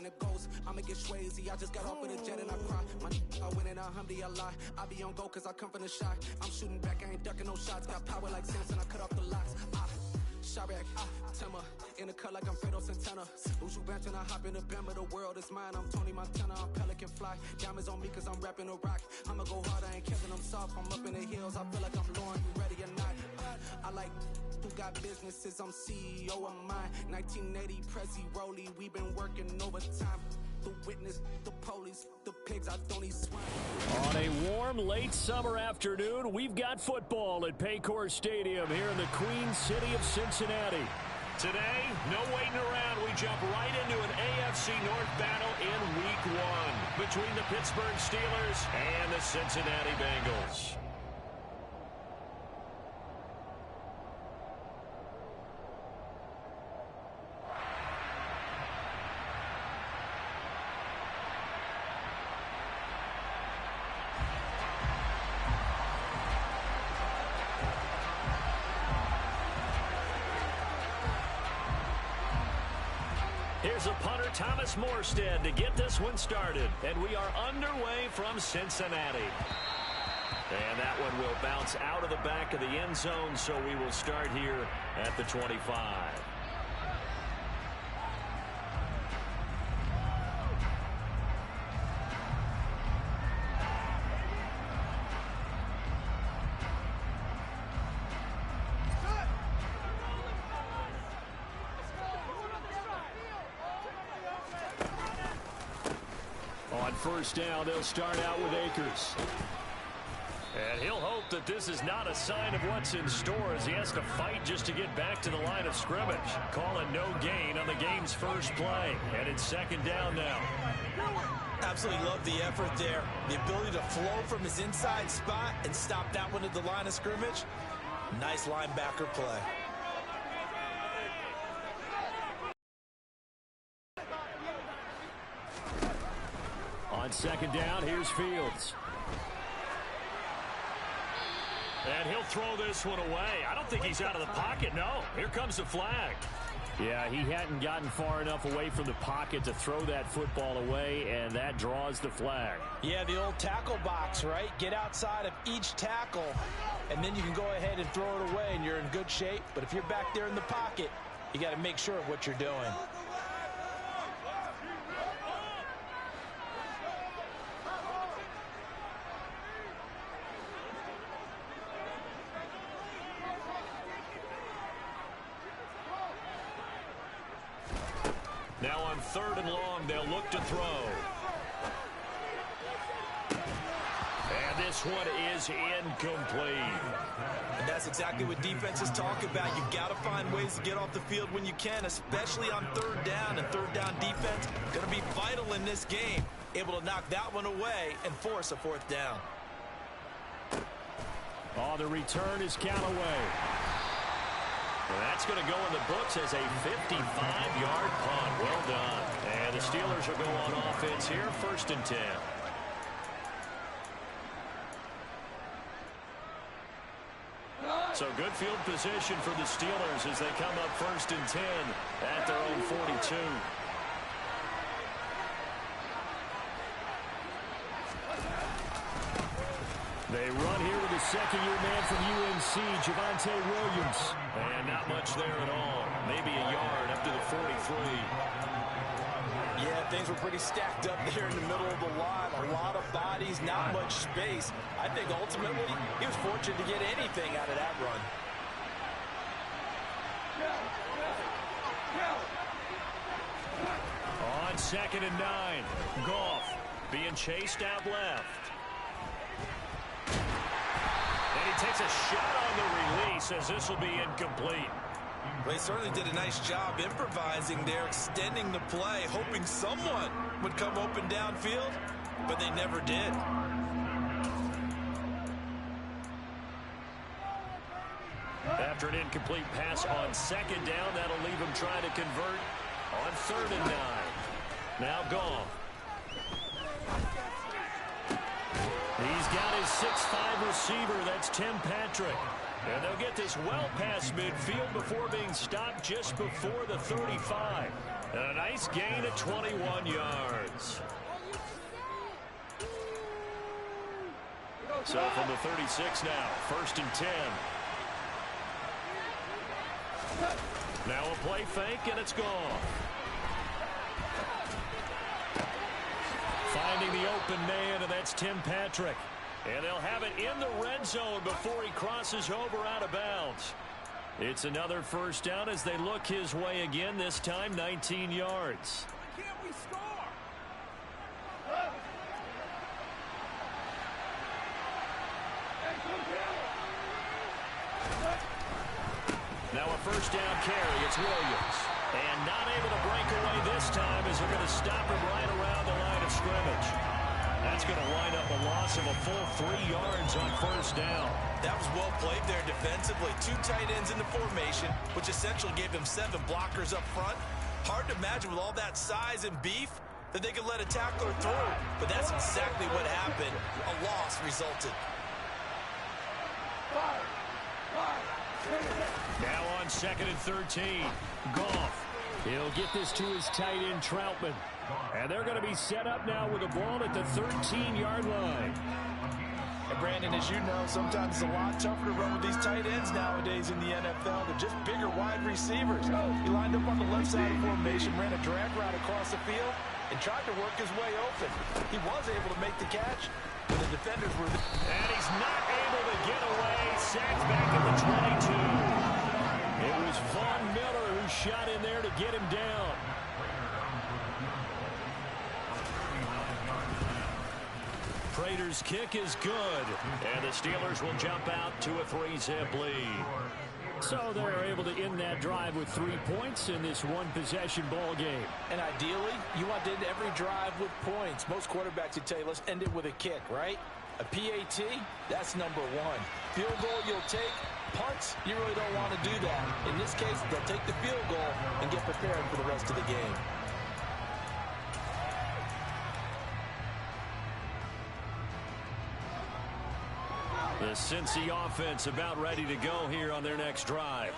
when it goes. I'ma get swayzy. I just got off with a jet and I cry. My I win in a Humvee, I lie. I be on go cause I come from the shot. I'm shooting back, I ain't ducking no shots. Got power like Samson, I cut off the locks. Chirac, Timmer, in the cut like I'm Fredo Santana. Usual bench and I hop in the bend, but the world is mine. I'm Tony Montana, I'm Pelican Fly. Diamonds on me cause I'm rapping a rock. I'ma go hard, I ain't Kevin, I'm soft. I'm up in the hills, I feel like I'm Lauren, you ready or not? I like who got businesses, I'm CEO of mine. 1980 Prezi Rolly, we been working overtime. The witness, the police, the pigs, I don't eat swine. On a warm, late summer afternoon, we've got football at Paycor Stadium here in the Queen City of Cincinnati. Today, no waiting around. We jump right into an AFC North battle in Week 1 between the Pittsburgh Steelers and the Cincinnati Bengals. Here's a punter, Thomas Morstead, to get this one started. And we are underway from Cincinnati. And that one will bounce out of the back of the end zone, so we will start here at the 25. On first down, they'll start out with Akers. And he'll hope that this is not a sign of what's in store as he has to fight just to get back to the line of scrimmage. Calling no gain on the game's first play. And it's second down now. Absolutely love the effort there. The ability to flow from his inside spot and stop that one at the line of scrimmage. Nice linebacker play. On second down, here's Fields. And he'll throw this one away. I don't think he's out of the pocket, no. Here comes the flag. Yeah, he hadn't gotten far enough away from the pocket to throw that football away, and that draws the flag. Yeah, the old tackle box, right? Get outside of each tackle, and then you can go ahead and throw it away, and you're in good shape. But if you're back there in the pocket, you got to make sure of what you're doing. Now on third and long, they'll look to throw. And this one is incomplete. And that's exactly what defenses talk about. You've got to find ways to get off the field when you can, especially on third down. And third down defense going to be vital in this game. Able to knock that one away and force a fourth down. Oh, the return is Callaway. Well, that's going to go in the books as a 55-yard punt. Well done. And the Steelers will go on offense here, 1st and 10. So good field position for the Steelers as they come up 1st and 10 at their own 42. They run here with a second-year man from UNC, Javonte Williams. And not much there at all. Maybe a yard up to the 43. Yeah, things were pretty stacked up there in the middle of the line. A lot of bodies, not much space. I think ultimately he was fortunate to get anything out of that run. On 2nd and 9, Goff being chased out left. And he takes a shot on the release as this will be incomplete. Well, he certainly did a nice job improvising there, extending the play, hoping someone would come open downfield, but they never did. After an incomplete pass on 2nd down, that'll leave him trying to convert on 3rd and 9. Now Goff. He's got his 6'5" receiver. That's Tim Patrick. And they'll get this well past midfield before being stopped just before the 35. A nice gain of 21 yards. So from the 36 now, 1st and 10. Now a play fake, and it's gone. Finding the open man, and that's Tim Patrick. And they'll have it in the red zone before he crosses over out of bounds. It's another first down as they look his way again, this time 19 yards. Why can't we score? Now a first down carry. It's Williams. And not able to break away this time as they're going to stop him right around the line of scrimmage. That's going to wind up a loss of a full 3 yards on first down. That was well played there defensively. 2 tight ends in the formation, which essentially gave them 7 blockers up front. Hard to imagine with all that size and beef that they could let a tackler through. But that's exactly what happened. A loss resulted. Now on 2nd and 13. Goff. He'll get this to his tight end, Troutman. And they're going to be set up now with a ball at the 13-yard line. And Brandon, as you know, sometimes it's a lot tougher to run with these tight ends nowadays in the NFL. They're just bigger wide receivers. He lined up on the left side of formation, ran a drag route across the field, and tried to work his way open. He was able to make the catch, but the defenders were... And he's not able to get away. Sacked back at the 22. It was Von Miller who shot in there to get him down. Prater's kick is good. And the Steelers will jump out to a 3-zip lead. So they're able to end that drive with 3 points in this one-possession ball game. And ideally, you want to end every drive with points. Most quarterbacks would tell you, let's end it with a kick, right? A PAT, that's number 1. Field goal you'll take. Punts, you really don't want to do that. In this case, they'll take the field goal and get prepared for the rest of the game. The Cincy offense about ready to go here on their next drive.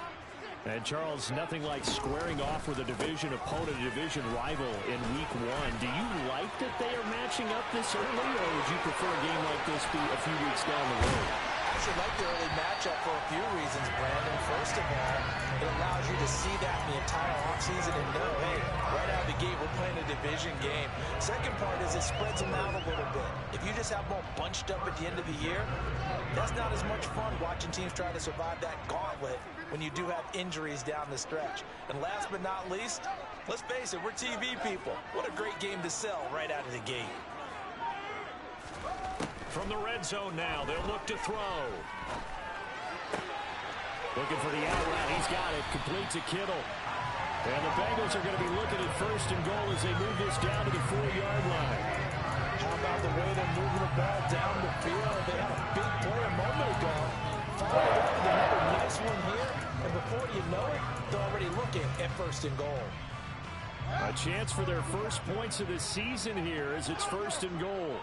And Charles, nothing like squaring off with a division opponent, a division rival in week 1. Do you like that they are matching up this early, or would you prefer a game like this be a few weeks down the road? I should like the early matchup for a few reasons, Brandon. First of all, it allows you to see that in the entire offseason and know, hey, right out of the gate, we're playing a division game. Second part is it spreads them out a little bit. If you just have them all bunched up at the end of the year, that's not as much fun watching teams try to survive that gauntlet when you do have injuries down the stretch. And last but not least, let's face it, we're TV people. What a great game to sell right out of the gate. From the red zone now, they'll look to throw. Looking for the out route. He's got it. Complete to Kittle. And the Bengals are going to be looking at 1st and goal as they move this down to the 4-yard line. How about the way they're moving the ball down the field? They had a big play a moment ago. Followed up with another nice one here. And before you know it, they're already looking at 1st and goal. A chance for their first points of the season here as it's 1st and goal.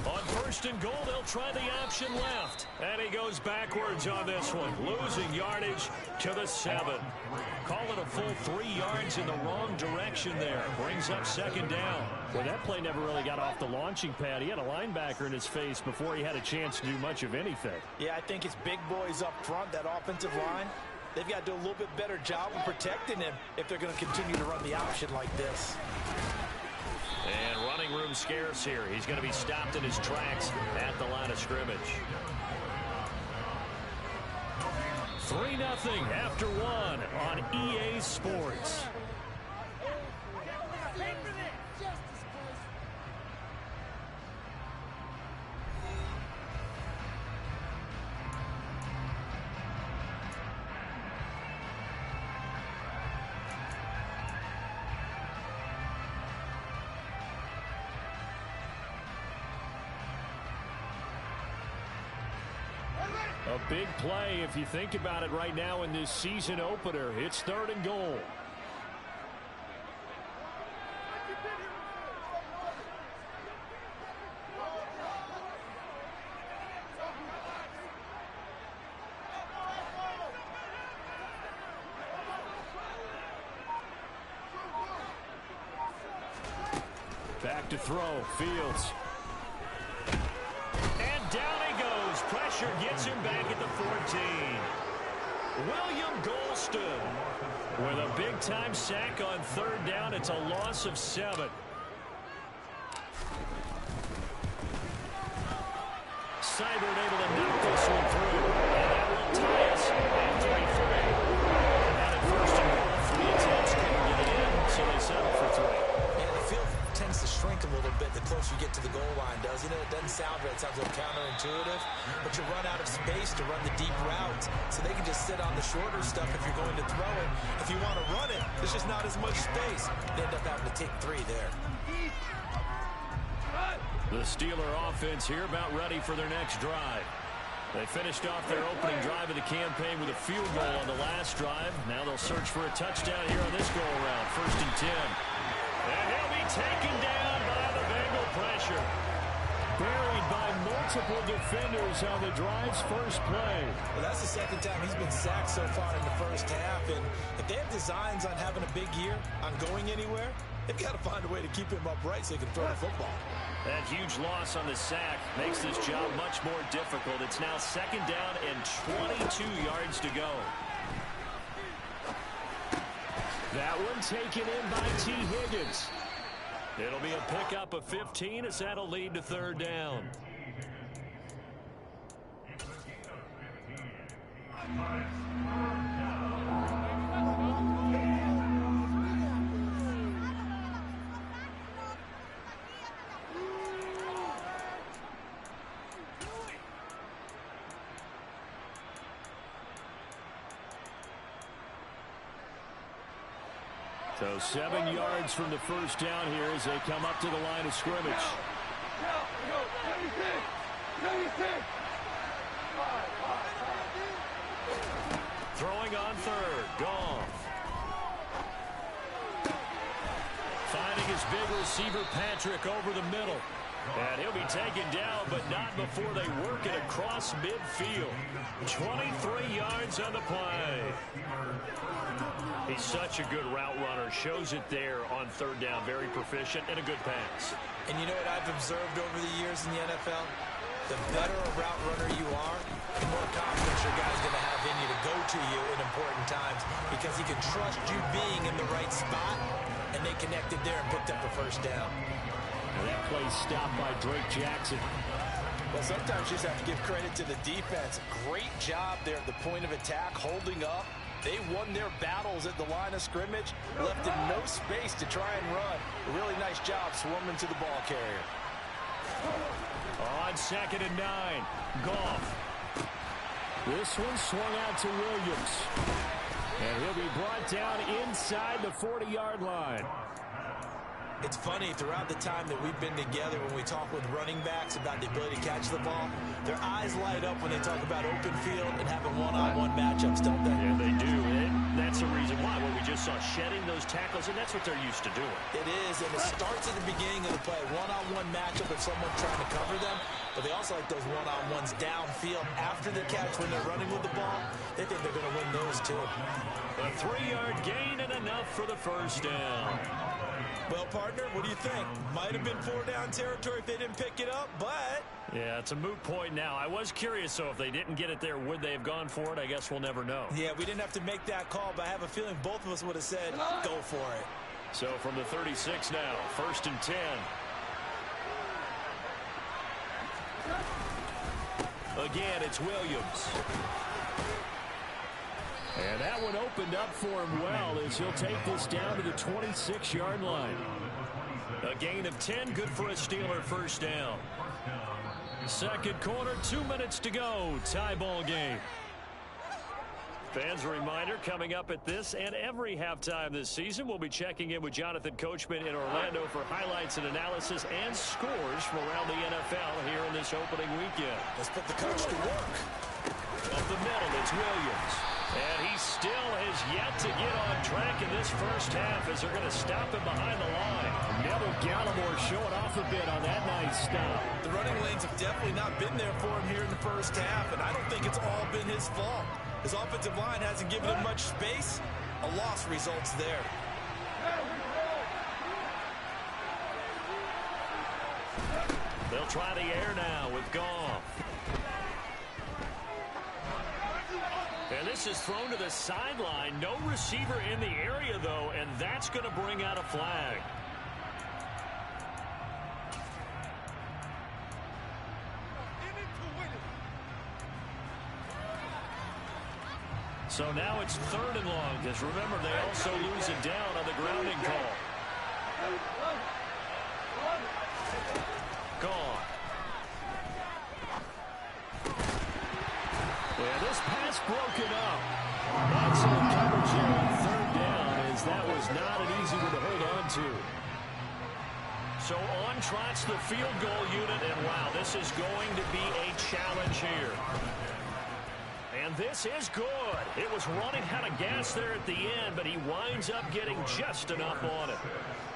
On 1st and goal, they'll try the option left. And he goes backwards on this one, losing yardage to the 7. Call it a full 3 yards in the wrong direction there. Brings up 2nd down. Well, that play never really got off the launching pad. He had a linebacker in his face before he had a chance to do much of anything. Yeah, I think it's big boys up front, that offensive line. They've got to do a little bit better job of protecting him if they're going to continue to run the option like this. And running room scarce here. He's going to be stopped in his tracks at the line of scrimmage. 3-0 after 1 on EA Sports. A big play if you think about it right now in this season opener. It's 3rd and goal. Back to throw. Fields. And down he goes. Pressure gets him back at the 14. William Golston with a big-time sack on third down. It's a loss of 7. Seibert able to knock this one through. And that will tie us at 3-3. Now at first and goal, 3 attempts couldn't get it in, so they settle for 3. And the field tends to shrink a little bit the closer you get to the goal line, doesn't it? It doesn't sound right. It sounds a little counterintuitive. But you run out of space to run the deep routes, so they can just sit on the shorter stuff if you're going to throw it. If you want to run it, there's just not as much space. They end up having to take 3 there. The Steeler offense here about ready for their next drive. They finished off their opening drive of the campaign with a field goal on the last drive. Now they'll search for a touchdown here on this go-around. 1st and 10. And he'll be taken down by the Bengal pressure. Buried by multiple defenders on the drive's first play. Well, that's the second time he's been sacked so far in the first half. And if they have designs on having a big year, on going anywhere, they've got to find a way to keep him upright so he can throw the football. That huge loss on the sack makes this job much more difficult. It's now 2nd down and 22 yards to go. That one taken in by T. Higgins. It'll be a pickup of 15 as that'll lead to 3rd down. So 7 yards from the first down here as they come up to the line of scrimmage. Throwing on 3rd. Goff. Finding his big receiver Patrick over the middle. And he'll be taken down, but not before they work it across midfield. 23 yards on the play. He's such a good route runner. Shows it there on 3rd down. Very proficient and a good pass. And you know what I've observed over the years in the NFL? The better a route runner you are, the more confidence your guy's going to have in you to go to you in important times because he can trust you being in the right spot, and they connected there and picked up a 1st down. And that play stopped by Drake Jackson. Well, sometimes you just have to give credit to the defense. Great job there at the point of attack, holding up. They won their battles at the line of scrimmage, left them no space to try and run. A really nice job swarming to the ball carrier. On 2nd and 9, Goff. This one swung out to Williams. And he'll be brought down inside the 40-yard line. It's funny, throughout the time that we've been together, when we talk with running backs about the ability to catch the ball, their eyes light up when they talk about open field and having one-on-one matchups, don't they? Yeah, they do. And that's the reason why. When we just saw shedding those tackles, and that's what they're used to doing. It is, and it starts at the beginning of the play. One-on-one matchup if someone's trying to cover them, but they also like those one-on-ones downfield after the catch when they're running with the ball. They think they're going to win those, too. A 3-yard gain and enough for the 1st down. Well, partner, what do you think? Might have been 4-down territory if they didn't pick it up, but... Yeah, it's a moot point now. I was curious, so if they didn't get it there, would they have gone for it? I guess we'll never know. Yeah, we didn't have to make that call, but I have a feeling both of us would have said, go for it. So from the 36 now, 1st and 10. Again, it's Williams. And that one opened up for him well as he'll take this down to the 26-yard line. A gain of 10, good for a Steeler 1st down. 2nd quarter, 2 minutes to go. Tie ball game. Fans, a reminder, coming up at this and every halftime this season, we'll be checking in with Jonathan Coachman in Orlando for highlights and analysis and scores from around the NFL here in this opening weekend. Let's put the coach to work. Up the middle, it's Williams. And he still has yet to get on track in this first half as they're going to stop him behind the line. Neville Gallimore showing off a bit on that nice stop. The running lanes have definitely not been there for him here in the first half, and I don't think it's all been his fault. His offensive line hasn't given him much space. A loss results there. They'll try the air now with Goff. And this is thrown to the sideline. No receiver in the area, though, and that's going to bring out a flag. So now it's 3rd and long, because remember, they also lose it down on the grounding call. Gone. Yeah, this pass broken up. Excellent coverage here on 3rd down, as that was not an easy one to hold on to. So on trots the field goal unit, and wow, this is going to be a challenge here. And this is good. It was running out of gas there at the end, but he winds up getting just enough on it.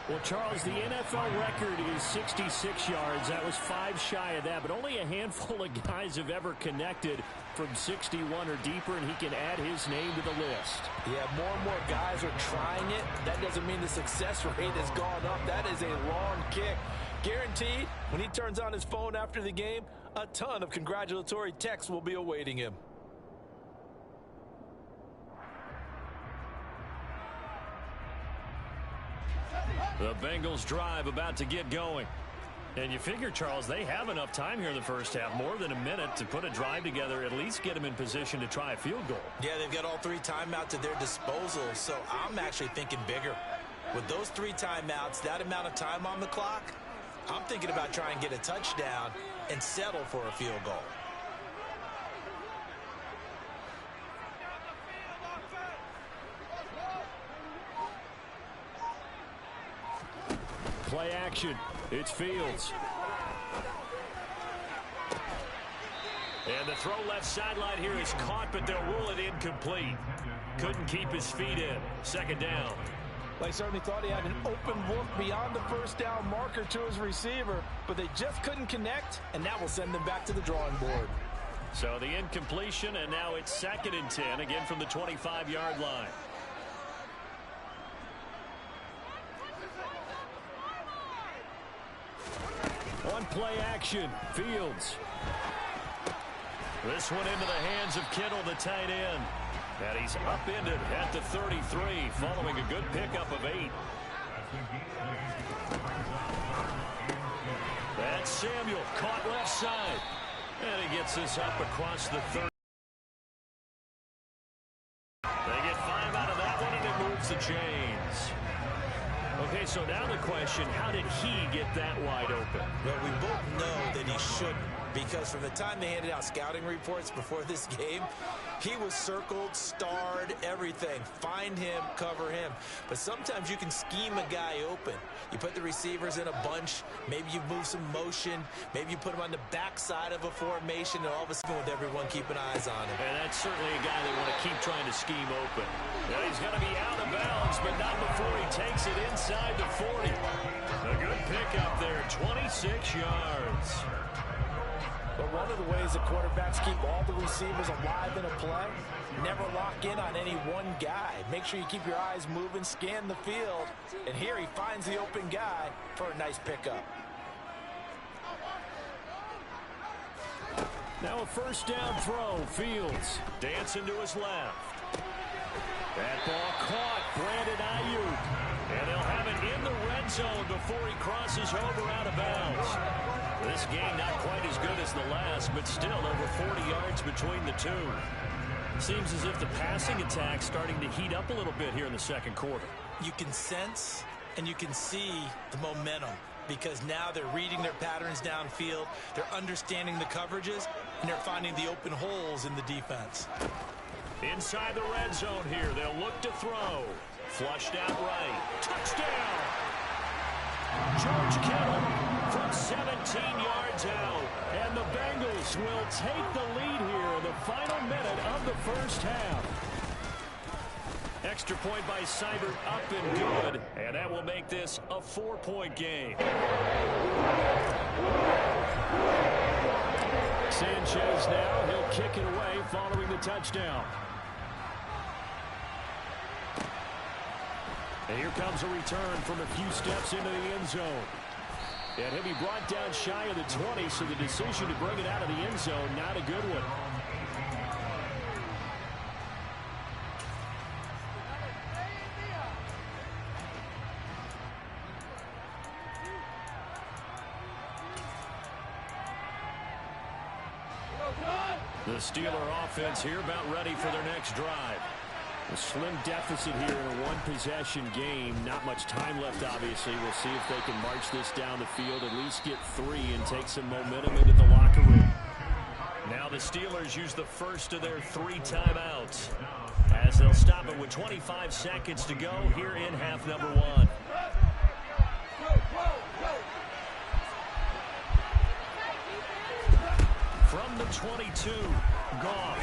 Well, Charles, the NFL record is 66 yards. That was 5 shy of that, but only a handful of guys have ever connected from 61 or deeper, and he can add his name to the list. Yeah, more and more guys are trying it. That doesn't mean the success rate has gone up. That is a long kick. Guaranteed, when he turns on his phone after the game, a ton of congratulatory texts will be awaiting him. The Bengals drive about to get going. And you figure, Charles, they have enough time here in the first half, more than a minute, to put a drive together, at least get them in position to try a field goal. Yeah, they've got all 3 timeouts at their disposal, so I'm actually thinking bigger. With those 3 timeouts, that amount of time on the clock, I'm thinking about trying to get a touchdown and settle for a field goal. Play action. It's Fields. And the throw left sideline here is caught, but they'll rule it incomplete. Couldn't keep his feet in. 2nd down. They certainly thought he had an open look beyond the first down marker to his receiver, but they just couldn't connect, and that will send them back to the drawing board. So the incompletion, and now it's 2nd and 10, again from the 25-yard line. On play action, Fields. This one into the hands of Kittle, the tight end. And he's upended at the 33, following a good pickup of 8. That's Samuel, caught left side. And he gets this up across the 30. They get 5 out of that one, and it moves the chains. Okay, so now the question, how did he get that wide open? Well, we both know that he shouldn't, because from the time they handed out scouting reports before this game, he was circled, starred, everything. Find him, cover him. But sometimes you can scheme a guy open. You put the receivers in a bunch. Maybe you move some motion. Maybe you put him on the backside of a formation, and all of a sudden with everyone keeping eyes on him. And that's certainly a guy they want to keep trying to scheme open. Now he's going to be out of bounds, but not before he takes it inside the 40. A good pickup there, 26 yards. But one of the ways that quarterbacks keep all the receivers alive in a play, never lock in on any one guy. Make sure you keep your eyes moving, scan the field, and here he finds the open guy for a nice pickup. Now a 1st down throw, Fields dancing to his left. That ball caught, Brandon Ayuk. And they'll have it in the red zone before he crosses over out of bounds. This game not quite as good as the last, but still over 40 yards between the two. Seems as if the passing attack's starting to heat up a little bit here in the 2nd quarter. You can sense and you can see the momentum, because now they're reading their patterns downfield, they're understanding the coverages, and they're finding the open holes in the defense. Inside the red zone here, they'll look to throw. Flushed out right. Touchdown! George Kittle from 17 yards out. And the Bengals will take the lead here in the final minute of the first half. Extra point by Seibert, up and good. And that will make this a 4-point game. Sanchez now, he'll kick it away following the touchdown. And here comes a return from a few steps into the end zone. And he'll be brought down shy of the 20, so the decision to bring it out of the end zone, not a good one. The Steeler offense here about ready for their next drive. A slim deficit here in a one-possession game. Not much time left, obviously. We'll see if they can march this down the field, at least get 3 and take some momentum into the locker room. Now the Steelers use the first of their 3 timeouts, as they'll stop it with 25 seconds to go here in half number 1. From the 22, Goff.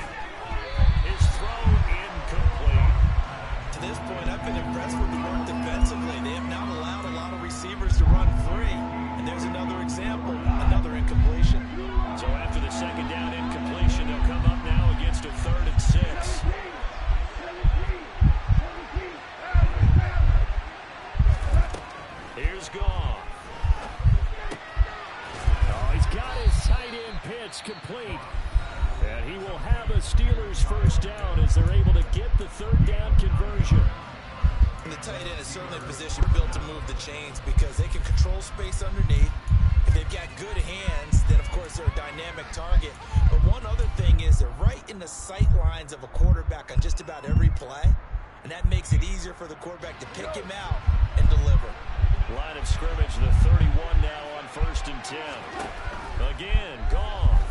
His throw incomplete. To this point, I've been impressed with the work defensively. They have not allowed a lot of receivers to run free. And there's another example, another incompletion. So after the second down incompletion, they'll come up now against a 3rd and 6. Here's Goff. Oh, he's got his tight end pitch complete. And he will have a Steelers first down as they're able to get the 3rd down conversion. And the tight end is certainly a position built to move the chains because they can control space underneath. If they've got good hands, then of course they're a dynamic target. But one other thing is they're right in the sight lines of a quarterback on just about every play. And that makes it easier for the quarterback to pick him out and deliver. Line of scrimmage, the 31 now on 1st and 10. Again, Goff.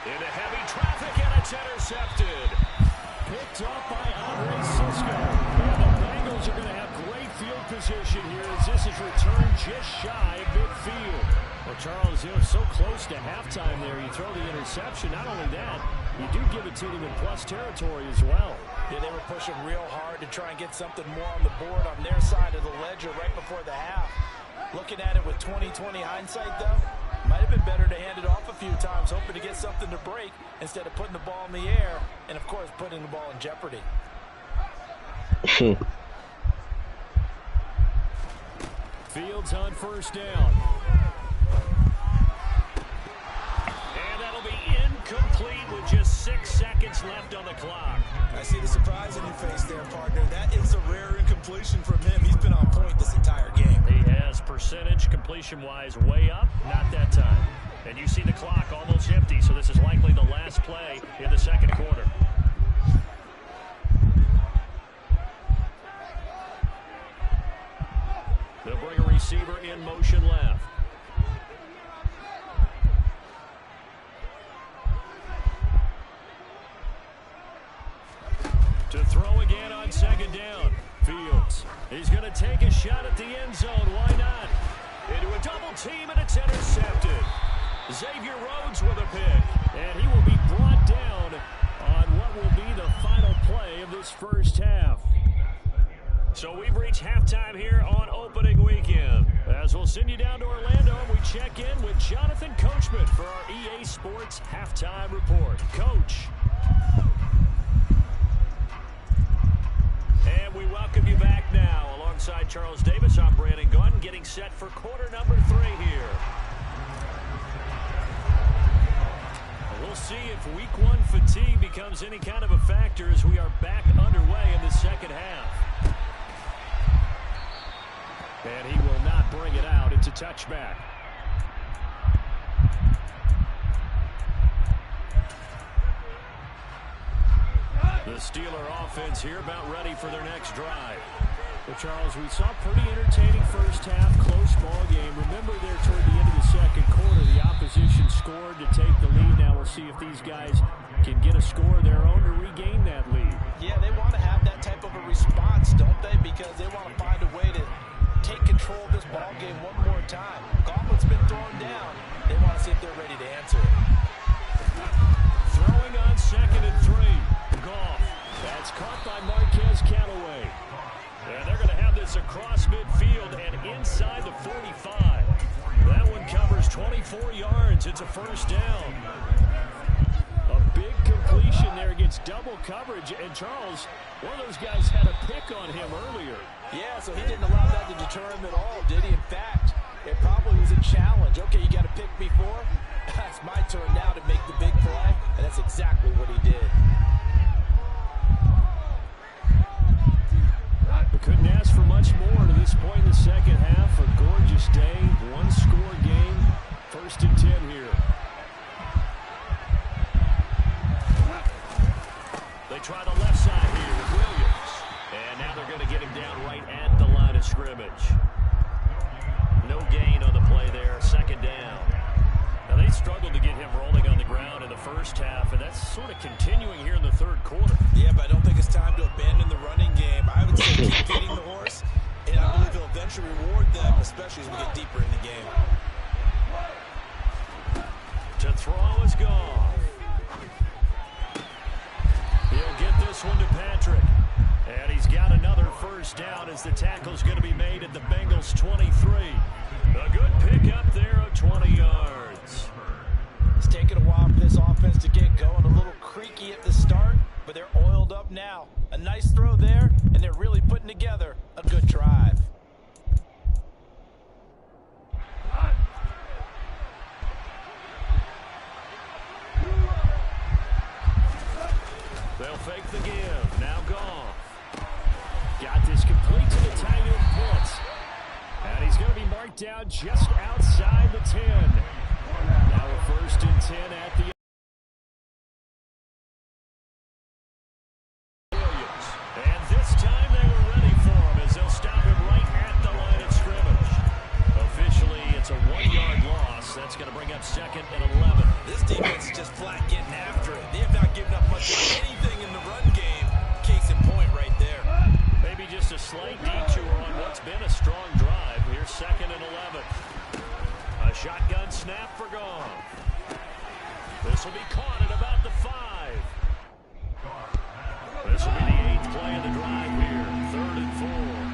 Into heavy traffic, and it's intercepted. Picked off by Andre Cisco. And the Bengals are going to have great field position here as this is returned just shy of midfield. Well, Charles, you know, so close to halftime there. You throw the interception. Not only that, you do give it to them in plus territory as well. Yeah, they were pushing real hard to try and get something more on the board on their side of the ledger right before the half. Looking at it with 20/20 hindsight, though, might have been better to hand it off a few times, hoping to get something to break instead of putting the ball in the air and, of course, putting the ball in jeopardy. Fields on 1st down. And that'll be incomplete with just 6 seconds left on the clock. I see the surprise in your face there, partner. That is a rare incompletion from him. He's been on point this entire game. He has percentage completion-wise way up, not that time. And you see the clock almost empty, so this is likely the last play in the second quarter. They'll bring a receiver in motion left. To throw again on 2nd down. Fields. He's going to take a shot at the end zone. Why not? Into a double team, and it's intercepted. Xavier Rhodes with a pick. And he will be brought down on what will be the final play of this first half. So we've reached halftime here on opening weekend. As we'll send you down to Orlando, we check in with Jonathan Coachman for our EA Sports Halftime Report. Coach. And we welcome you back now. Alongside Charles Davis, I'm Brandon Gunn, getting set for quarter number 3 here. We'll see if week 1 fatigue becomes any kind of a factor as we are back underway in the second half. And he will not bring it out. It's a touchback. The Steeler offense here about ready for their next drive. Well, Charles, we saw a pretty entertaining first half, close ball game. Remember there toward the end of the second quarter, the opposition scored to take the lead. Now we'll see if these guys can get a score of their own to regain that lead. Yeah, they want to have that type of a response, don't they? Because they want to find a way to take control of this ball game one more time. Gauntlet's been thrown down. They want to see if they're ready to answer it. Throwing on 2nd and 3. Goff. That's caught by Marquez Callaway. And they're going to have this across midfield and inside the 45. That one covers 24 yards. It's a first down. A big completion there against It's double coverage, and Charles, one of those guys had a pick on him earlier. Yeah, so he didn't allow that to deter him at all, did he? In fact, it probably was a challenge. Okay, you got to pick me for? It's my turn now to make the big play, and that's exactly what he did. We couldn't ask for much more to this point in the second half. A gorgeous day, one-score game, 1st and 10 here. They try the left side here with Williams. And now they're going to get him down right at the line of scrimmage. No gain on the play there, 2nd down. Now they struggled to get him rolling on the ground in the first half, and that's sort of continuing here in the 3rd quarter. Yeah, but I don't think it's time to abandon the running game. I would say keep feeding the horse, and I believe he'll eventually reward them, especially as we get deeper in the game. To throw is gone. He'll get this one to Patrick. And he's got another 1st down as the tackle's going to be made at the Bengals 23. A good pickup there of 20 yards. It's taken a while for this offense to get going. A little creaky at the start, but they're oiled up now. A nice throw there, and they're really putting together a good drive. They'll fake the give. Now gone. Got this complete to the tight end Pitts. And he's going to be marked down just outside the 10. Now a 1st and 10 at the Williams. And this time they were ready for him as they'll stop him right at the line of scrimmage. Officially, it's a 1-yard loss. That's going to bring up 2nd and 11. This defense is just flat getting after it. They have not given up much of anything in the run game. Case in point right there. Maybe just a slight detour on what's been a strong drive. Here's 2nd and 11. A shotgun snap for Goff. This will be caught at about the 5. This will be the 8th play of the drive here. 3rd and 4.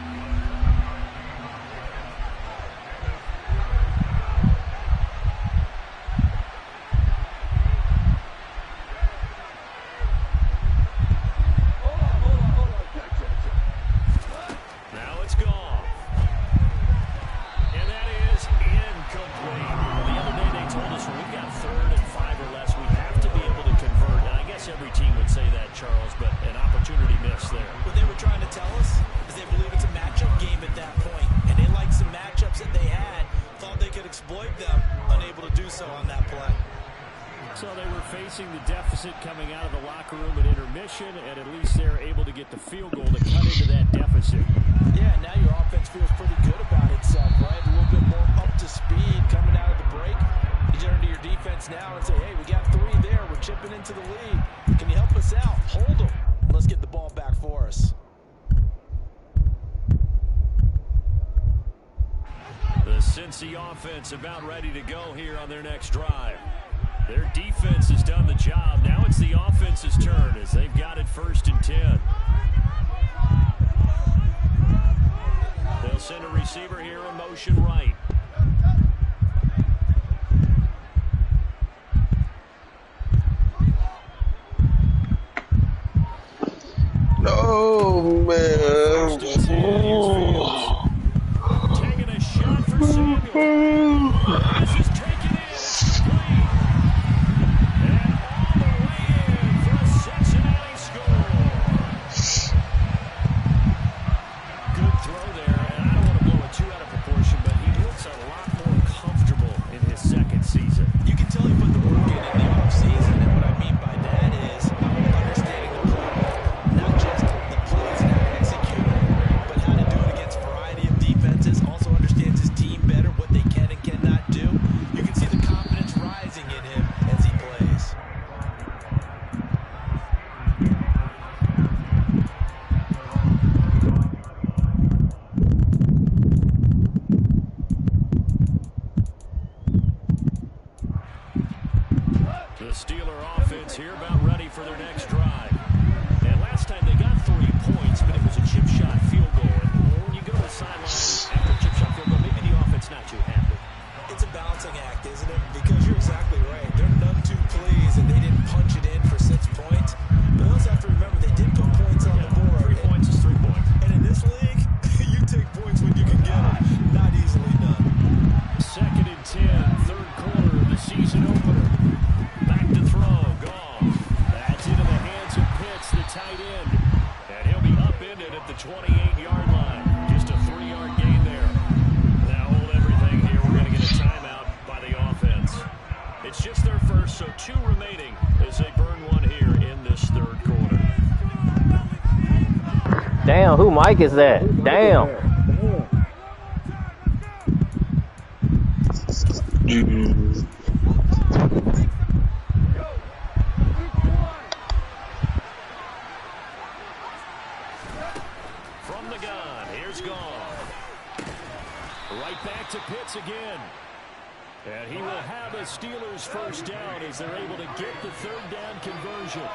The deficit coming out of the locker room at intermission, and at least they're able to get the field goal to cut into that deficit. Yeah, now your offense feels pretty good about itself, right? A little bit more up to speed coming out of the break. You turn to your defense now and say, hey, we got 3 there. We're chipping into the lead. Can you help us out? Hold them. Let's get the ball back for us. The Cincy offense about ready to go here on their next drive. Their defense has done the job. Now it's the offense's turn as they've got it 1st and 10. They'll send a receiver here in motion right. No, man. Taking a shot for Samuel. This is taken in. Also understands his team better, what they can and cannot do. 28-yard line. Just a 3-yard gain there. Now hold everything here. We're going to get a timeout by the offense. It's just their first, so 2 remaining as they burn 1 here in this third quarter. Damn, who mic is that? Damn. From the gun, here's Gone. Right back to Pitts again. And he will have a Steelers first down as they're able to get the third down conversion.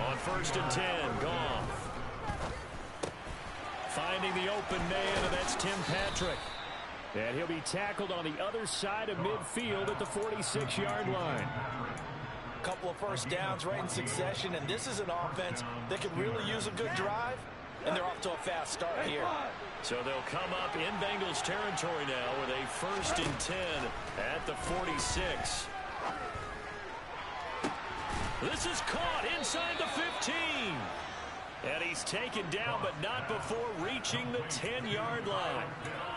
On 1st and 10, Gone. Finding the open man, and that's Tim Patrick. And he'll be tackled on the other side of midfield at the 46-yard line. A couple of first downs right in succession, and this is an offense that could really use a good drive, and they're off to a fast start here. So they'll come up in Bengals territory now with a 1st and 10 at the 46. This is caught inside the 15. And he's taken down, but not before reaching the 10-yard line.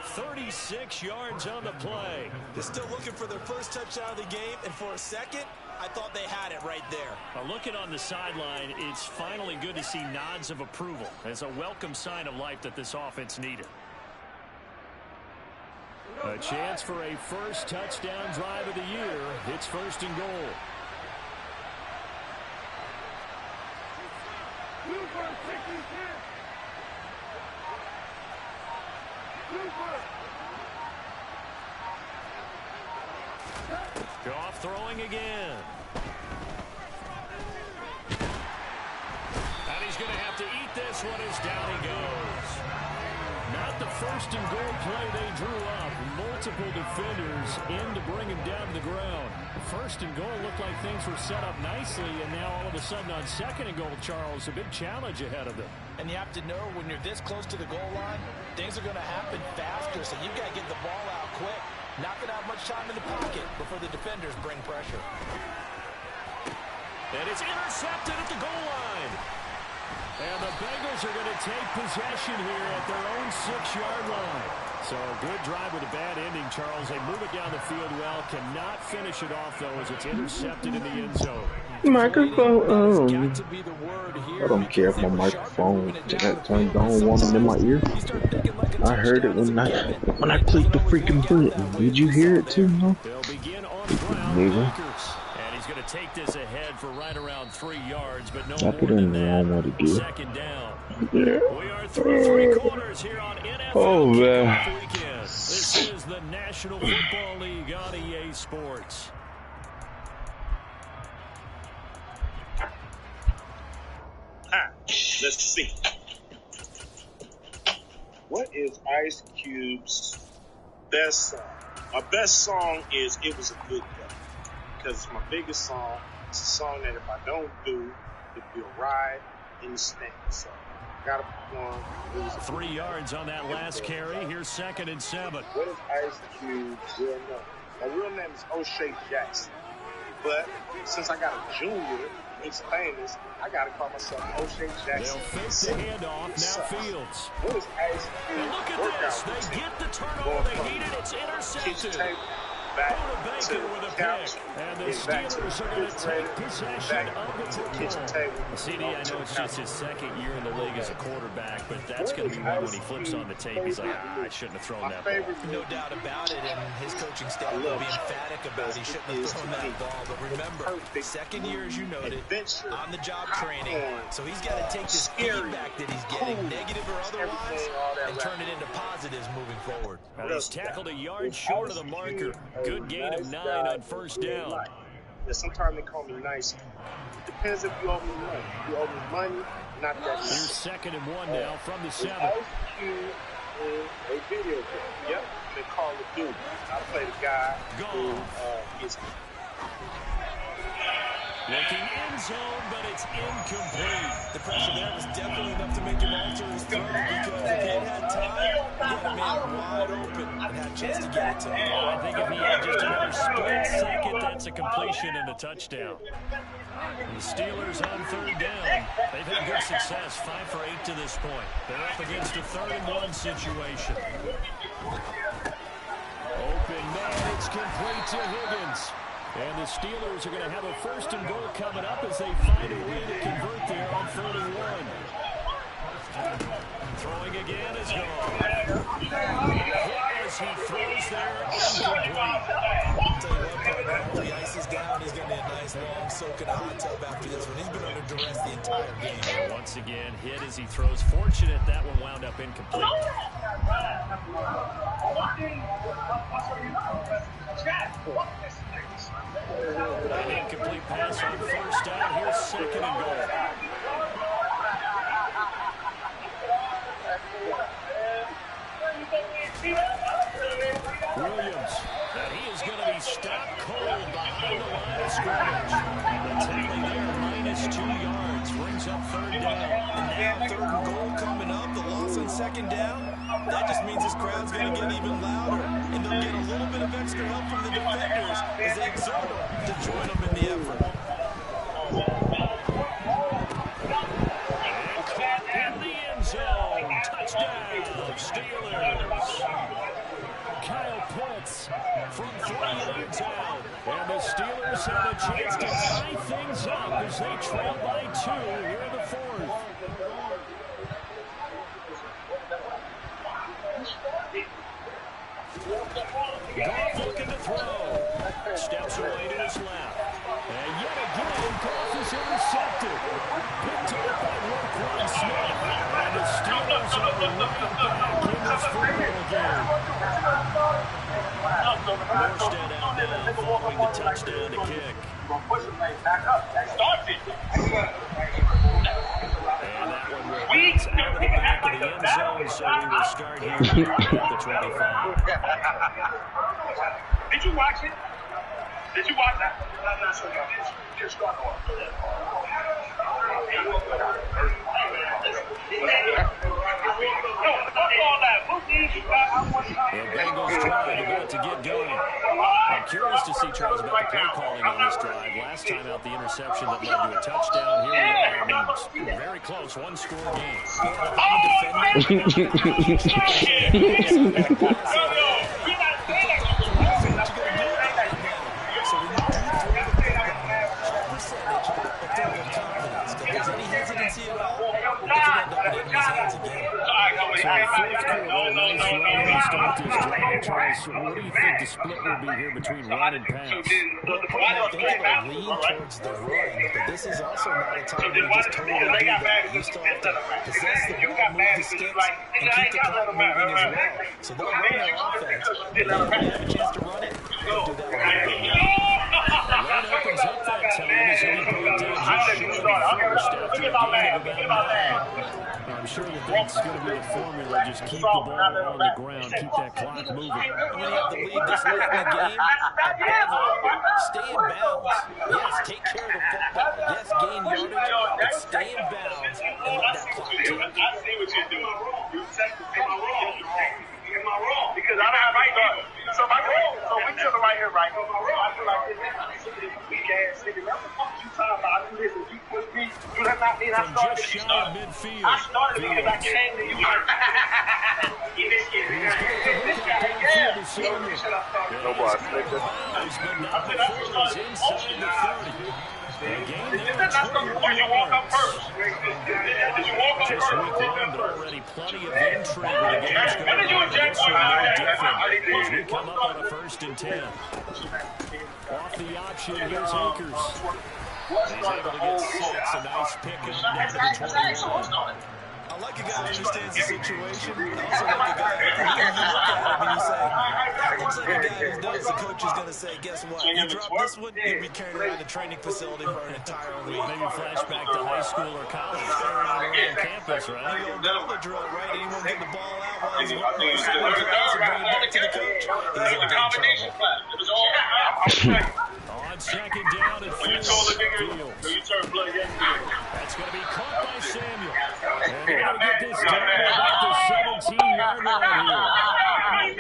36 yards on the play. They're still looking for their first touchdown of the game, and for a second, I thought they had it right there. Looking on the sideline, it's finally good to see nods of approval. It's a welcome sign of life that this offense needed. A chance for a first touchdown drive of the year. It's 1st and goal. Goff throwing again. And he's going to have to eat this one as down he goes. Not the 1st and goal play they drew up. Multiple defenders in to bring him down to the ground. 1st and goal looked like things were set up nicely, and now all of a sudden on 2nd and goal, Charles, a big challenge ahead of them. And you have to know when you're this close to the goal line, things are going to happen faster, so you've got to get the ball out quick. Not going to have much time in the pocket before the defenders bring pressure. And it's intercepted at the goal line. And the Bengals are going to take possession here at their own 6-yard line. So a good drive with a bad ending, Charles. They move it down the field well. Cannot finish it off, though, as it's intercepted in the end zone. Microphone. I don't care if my microphone got turned on, one in my ear. I heard it when I clicked the freaking button. Did you hear it too, huh? They'll begin on the ground. And he's going to take this ahead for right around 3 yards, but no more than that. 2nd down. Yeah. We are through 3 quarters here on NFL Kickoff Weekend. This is the National Football League on EA Sports. Let's see. What is Ice Cube's best song? My best song is It Was a Good Day, because it's my biggest song. It's a song that if I don't do, it'd be a ride in the stands. So I gotta perform. 3 yards on that last carry. Here's 2nd and 7. What is Ice Cube's real name? My real name is O'Shea Jackson. But since I got a junior, he's famous, I gotta call myself O'Shea Jackson. They'll fake the handoff. Now Fields. What is Ice Cube? And look at this. They get the turnover they needed. It's intercepted. Back to with a pick. And the Steelers are going to take possession of the football. CD, I know it's just his 2nd year in the league as a quarterback, but that's going to be one when he flips on the tape. He's like, I shouldn't have thrown that ball. No doubt about it, and his coaching staff will be emphatic about he shouldn't have thrown that ball. But remember, 2nd year, as you noted, on-the-job training. So he's got to take this feedback that he's getting, negative or otherwise, and turn it into positives moving forward. And he's tackled a yard short of the marker. Good gain of 9 on 1st down. Yeah, sometimes they call me nice. It depends if you owe me money. If you owe me money, not that nice. Here's 2nd and 1 now from the 7. Ice Cube is a video game. Yep, they call it Duty. I play the guy who is looking end zone, but it's incomplete. The pressure there was definitely enough to make him alter his throw, because if he had time, he had a man wide open and had a chance to get it to him. I think if he had just another split second, that's a completion and a touchdown. The Steelers on third down. They've had good success, 5 for 8 to this point. They're up against a 3rd-and-1 situation. Open man, it's complete to Higgins. And the Steelers are going to have a 1st and goal coming up as they find a way to convert there on 3rd and 1. Throwing again is gone. As he throws there, incomplete. I'll tell you what, partner, after the ice is down, he's going to be a nice long soak in a hot tub after this one. He's been under duress the entire game. And once again, hit as he throws. Fortunate that one wound up incomplete. An incomplete pass on 1st down. Here's 2nd and goal. Williams, and he is going to be stopped cold behind the line of scrimmage. The tackling there, -2 yards, brings up 3rd down. And now 3rd and goal coming up, the loss on 2nd down. That just means this crowd's going to get even louder, and they'll get a little bit of extra help from the defenders as they exhort them to join them in the effort. And caught in the end zone. Touchdown, Steelers. Kyle Pitts from 3 yards out. And the Steelers have a chance to tie things up as they trail by 2 here in the 4th. Goff looking to throw. Steps away to his left. And yet again, Goff is intercepted. Picked up by Roquan Smith. And the Steelers are right back in this football game. Morstead out now following the touchdown to kick. And that one will bounce out of the back of the end zone, so we will start here at the 25. Did you watch it? Did you watch that? I'm not sure. Just start off. The Bengals drive about to get going. I'm curious to see, Charles, about the play calling on this drive. Last time out, the interception that led to a touchdown. Here we are. I mean, very close, one-score game. What do you think the split will be here between run and pass? I think it'll lean towards the run, but this is also not a time where you just totally do that. You still have to possess the ball, move the sticks, and keep the clock moving as well. So they'll run their offense. If they have a chance to run it, they'll do that a little bit more. The run opens up that time as he brought down just short of first after a gain of about 9. I'm sure that that's going to be the formula. Just keep the ball on the ground, keep that clock moving. When you have the lead this late in the game, stay in bounds. Yes, take care of the football. Yes, gain yardage, but stay in bounds and let that clock tick. I see what you're doing. You said, am I wrong? Am I wrong? Because I don't have right here. So if I go, so we to the right here, right? Am I wrong? I feel like this weak ass nigga. What the fuck you talking about? I do this and you push me. Do that not mean I started? Just shy of midfield. I started because I came to you. This guy, yeah. No boss, nigga. But not before he was inside the 30. Did you walk up first? Did you walk up just first? week 1, but already plenty of intrigue with the game's going on. It's no different as we come up on a 1st and 10. Off the option, here's Akers. He's able to get 6, a nice pick down to the 21. I like a guy who understands the situation. I also like a guy who you look at him and you say, that looks like a guy who knows the coach is going to say, guess what? You drop this one, you'll be carried around the training facility for an entire week. Maybe flashback to high school or college around campus, right? You don't know the drill, right? Anyone get the ball out while he's working and bring it back to the coach? He's in big trouble. On 2nd down at Fields. That's going to be caught by Samuel. And they're going to get this down to about the 17-yard line here.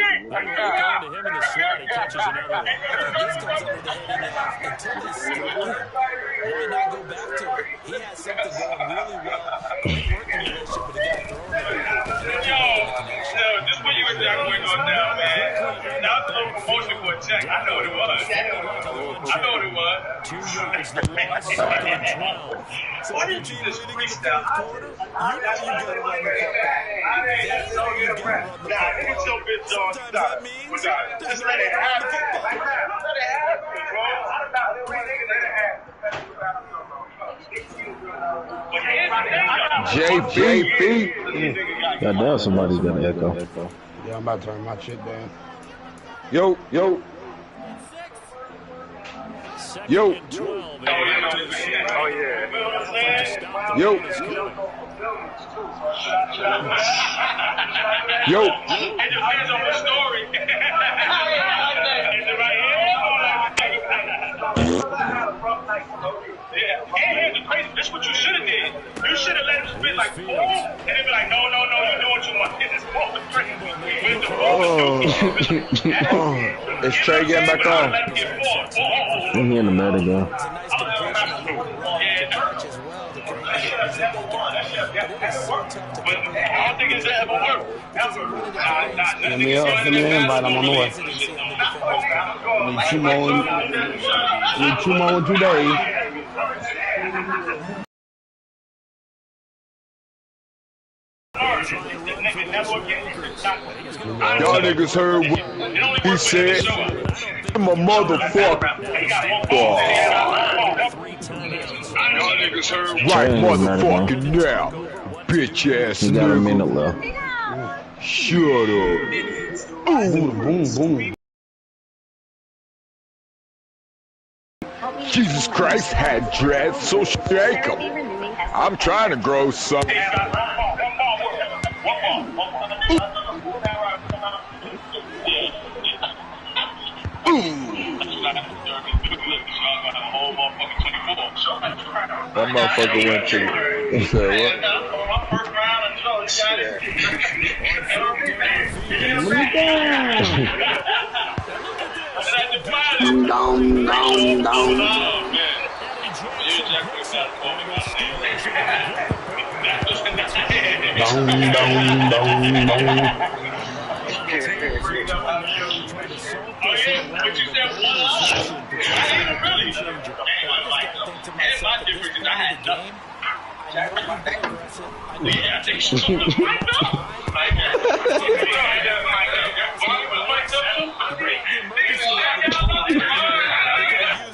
They look on to him in the slot. He catches an another one. This comes under the heading of until they strike him, why not go back to it? He has something going really well. Great working relationship with the guy throwing the ball. Yo, this is what you exactly going down, man. That was a little promotion for a check. I know what it was. I know what it was. 2 yards, the loss, second and 12. Why did you just freestyle? You know you got to run the football. Nah, it's your bitch, dog. Stop. Just let it happen. Let it happen, bro. JP. Goddamn, somebody's gonna echo. Yeah, I'm about to turn my shit down. Yo. Second Yo. and 12. Oh, yeah. Yo. Yo. It depends on the story. Is it right here? Yeah. And here's the crazy. This is what you should have did. You should have let him spit like, boom, and then be like, no, you're doing too much. It's ball is crazy. Where's the ball? It's Trey getting back on. I'm here in the Madden game. I don't think it's ever worked. Let me invite. I'm on the way. Need 2 more in 2 days. Y'all niggas heard what he said? I'm a motherfucker. Y'all niggas heard right motherfucking now. Bitch ass You got a minute nigga. left. Shut up. Boom. Jesus Christ had dreads, so shake 'em. I'm trying to grow some. That motherfucker went to. He said what?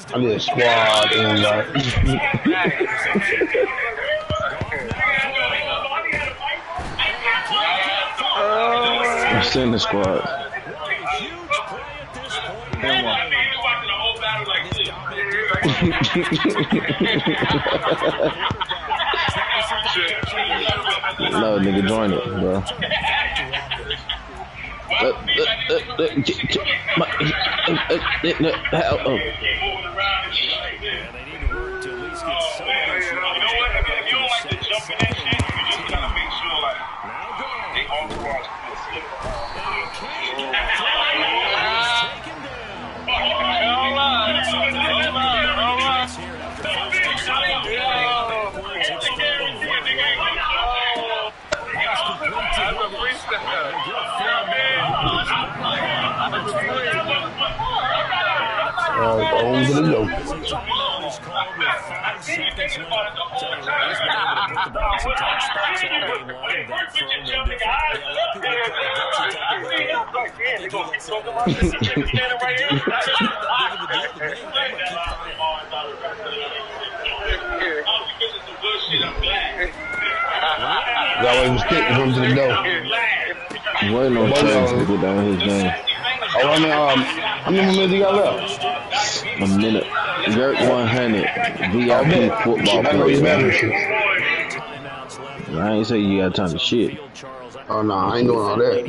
I need a squad in I'm sending the squad. No, nigga, join it, bro. over the yoke. Y'all was getting him to the door. Waiting on Chase to get down his game. Oh, I mean, how many minutes you got left? A minute. Jerk 100 VIP football player. I ain't say you got time to shit. Oh no, I ain't doing all that.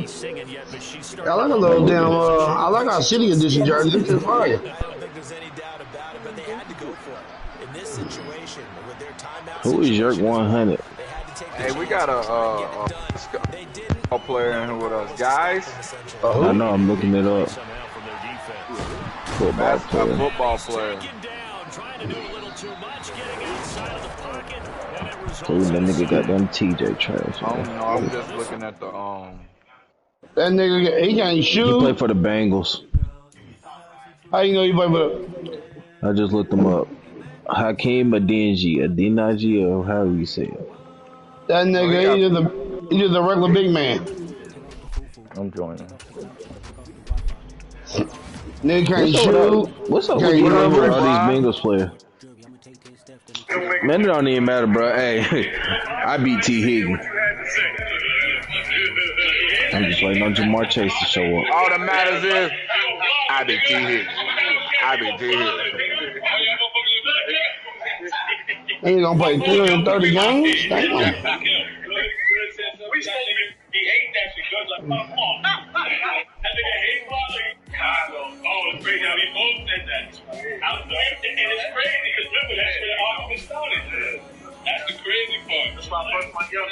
I like a little damn. I like our city edition jersey. This is fire. I don't think there's any doubt about it, but they had to go for it. In this situation, with their timeout, Who is Jerk 100? Hey, we got a player in here with us, guys. I know, I'm looking it up. football player. Football player. So that nigga got them TJ trash. I don't know. I'm just looking at the That nigga, he can't shoot. He played for the Bengals. How you know he played for? I just looked him up. Hakeem Adinaji, or however you say it. That nigga, he just a regular big man. I'm joining. Nigga can't shoot. What's up with you all these Bengals players? Man, it don't even matter, bro. Hey, I beat T. Higgins. I'm just waiting on Jamar Chase to show up. all that matters is I beat T. Higgins. He gonna play 330 games? Damn. It's crazy how we both said that. And it's crazy because remember that's where the argument started. That's the crazy part. That's why I first my young.